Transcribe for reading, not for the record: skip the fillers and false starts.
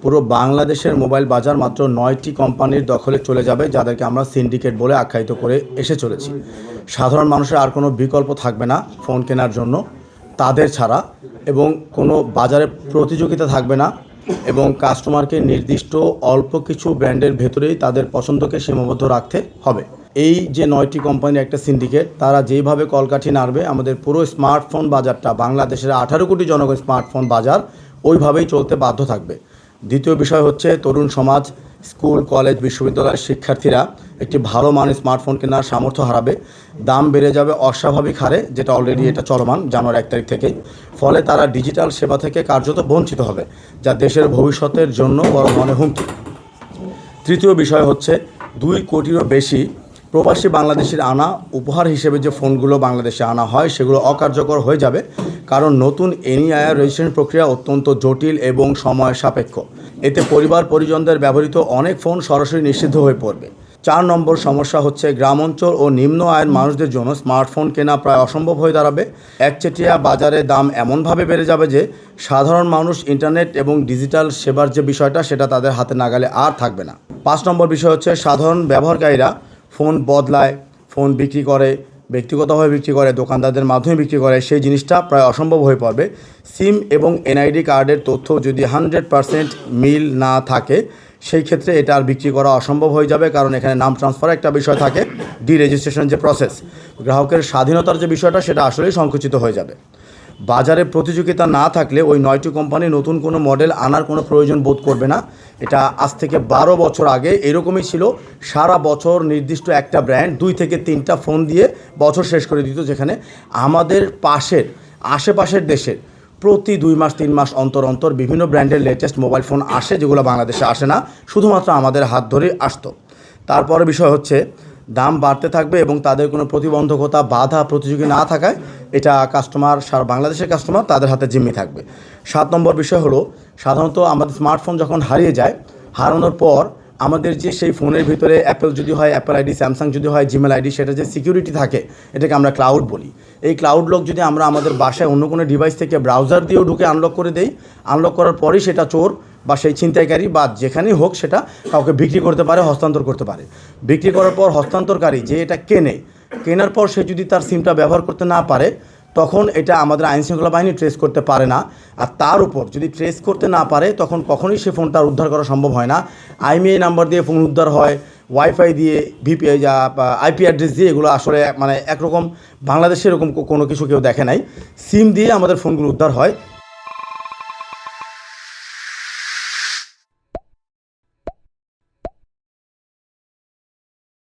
পুরো বাংলাদেশের মোবাইল বাজার মাত্র ৯টি কোম্পানির দখলে চলে যাবে, যাদেরকে আমরা সিন্ডিকেট বলে আখ্যায়িত করে এসে চলেছি। সাধারণ মানুষের আর কোনো বিকল্প থাকবে না ফোন কেনার জন্য তাদের ছাড়া, এবং কোনো বাজারে প্রতিযোগিতা থাকবে না, এবং কাস্টমারকে নির্দিষ্ট অল্প কিছু ব্র্যান্ডের ভেতরেই তাদের পছন্দকে সীমাবদ্ধ রাখতে হবে। এই যে ৯টি কোম্পানির একটা সিন্ডিকেট, তারা যেইভাবে কলকাঠি নাড়বে আমাদের পুরো স্মার্টফোন বাজারটা, বাংলাদেশের 18 কোটি জনগণ স্মার্টফোন বাজার ওইভাবেই চলতে বাধ্য থাকবে। দ্বিতীয় বিষয় হচ্ছে তরুণ সমাজ, স্কুল, কলেজ, বিশ্ববিদ্যালয়ের শিক্ষার্থীরা একটি ভালো মানের স্মার্টফোন কেনার সামর্থ্য হারাবে। দাম বেড়ে যাবে অস্বাভাবিক হারে, যেটা অলরেডি এটা চলমান জানুয়ারি 1 তারিখ থেকেই। ফলে তারা ডিজিটাল সেবা থেকে কার্যত বঞ্চিত হবে, যা দেশের ভবিষ্যতের জন্য বড় ধরনের হুমকি। তৃতীয় বিষয় হচ্ছে 2 কোটিরও বেশি প্রবাসী বাংলাদেশের আনা উপহার হিসেবে যে ফোনগুলো বাংলাদেশে আনা হয় সেগুলো অকার্যকর হয়ে যাবে, কারণ নতুন এনআইআর রেজিস্ট্রেশন প্রক্রিয়া অত্যন্ত জটিল এবং সময় সাপেক্ষ। এতে পরিবার পরিজনদের ব্যবহৃত অনেক ফোন সরাসরি নিষিদ্ধ হয়ে পড়বে। 4 নম্বর সমস্যা হচ্ছে গ্রাম অঞ্চল ও নিম্ন আয়ের মানুষদের জন্য স্মার্টফোন কেনা প্রায় অসম্ভব হয়ে দাঁড়াবে। একচেটিয়া বাজারে দাম এমনভাবে বেড়ে যাবে যে সাধারণ মানুষ ইন্টারনেট এবং ডিজিটাল সেবার যে বিষয়টা সেটা তাদের হাতে নাগালে আর থাকবে না। 5 নম্বর বিষয় হচ্ছে সাধারণ ব্যবহারকারীরা ফোন বদলায়, ফোন বিক্রি করে, ব্যক্তিগতভাবে বিক্রি করে, দোকানদারদের মাধ্যমে বিক্রি করে, সেই জিনিসটা প্রায় অসম্ভব হয়ে পড়বে। সিম এবং এনআইডি কার্ডের তথ্য যদি 100% মিল না থাকে সেই ক্ষেত্রে এটা আর বিক্রি করা অসম্ভব হয়ে যাবে, কারণ এখানে নাম ট্রান্সফার একটা বিষয় থাকে, ডিরেজিস্ট্রেশন যে প্রসেস, গ্রাহকের স্বাধীনতার যে বিষয়টা সেটা আসলেই সংকুচিত হয়ে যাবে। বাজারে প্রতিযোগিতা না থাকলে ওই 9টি কোম্পানি নতুন কোনো মডেল আনার কোনো প্রয়োজন বোধ করবে না। এটা আজ থেকে 12 বছর আগে এরকমই ছিল। সারা বছর নির্দিষ্ট একটা ব্র্যান্ড 2 থেকে 3টা ফোন দিয়ে বছর শেষ করে দিত, যেখানে আমাদের আশেপাশের দেশের প্রতি 2 মাস 3 মাস অন্তর অন্তর বিভিন্ন ব্র্যান্ডের লেটেস্ট মোবাইল ফোন আসে, যেগুলো বাংলাদেশে আসে না, শুধুমাত্র আমাদের হাত ধরে আসতো। তারপরে বিষয় হচ্ছে দাম বাড়তে থাকবে এবং তাদের কোনো প্রতিবন্ধকতা, বাধা, প্রতিযোগী না থাকায় এটা সারা বাংলাদেশের কাস্টমার তাদের হাতে জিম্মি থাকবে। 7 নম্বর বিষয় হলো সাধারণত আমাদের স্মার্টফোন যখন হারিয়ে যায়, হারানোর পর আমাদের যে সেই ফোনের ভিতরে অ্যাপেল যদি হয় অ্যাপেল আইডি, স্যামসাং যদি হয় জিমেল আইডি, সেটা যে সিকিউরিটি থাকে এটাকে আমরা ক্লাউড বলি। এই ক্লাউড লক যদি আমরা আমাদের বাসায় অন্য কোনো ডিভাইস থেকে ব্রাউজার দিয়েও ঢুকে আনলক করে দেই, আনলক করার পরেই সেটা চোর বা সেই ছিনতাইকারী বা যেখানেই হোক সেটা কাউকে বিক্রি করতে পারে, হস্তান্তর করতে পারে। বিক্রি করার পর হস্তান্তরকারী যে এটা কেনার পর সে যদি তার সিমটা ব্যবহার করতে না পারে, তখন এটা আমাদের আইনশৃঙ্খলা বাহিনী ট্রেস করতে পারে না। আর তার উপর যদি ট্রেস করতে না পারে তখন কখনোই সে ফোনটা উদ্ধার করা সম্ভব হয় না। আইএমইআই নাম্বার দিয়ে ফোন উদ্ধার হয়, ওয়াইফাই দিয়ে, ভিপিআই আইপি অ্যাড্রেস দিয়ে, এগুলো আসলে একরকম বাংলাদেশে এরকম কোনো কিছু কেউ দেখে নাই। সিম দিয়ে আমাদের ফোনগুলো উদ্ধার হয়।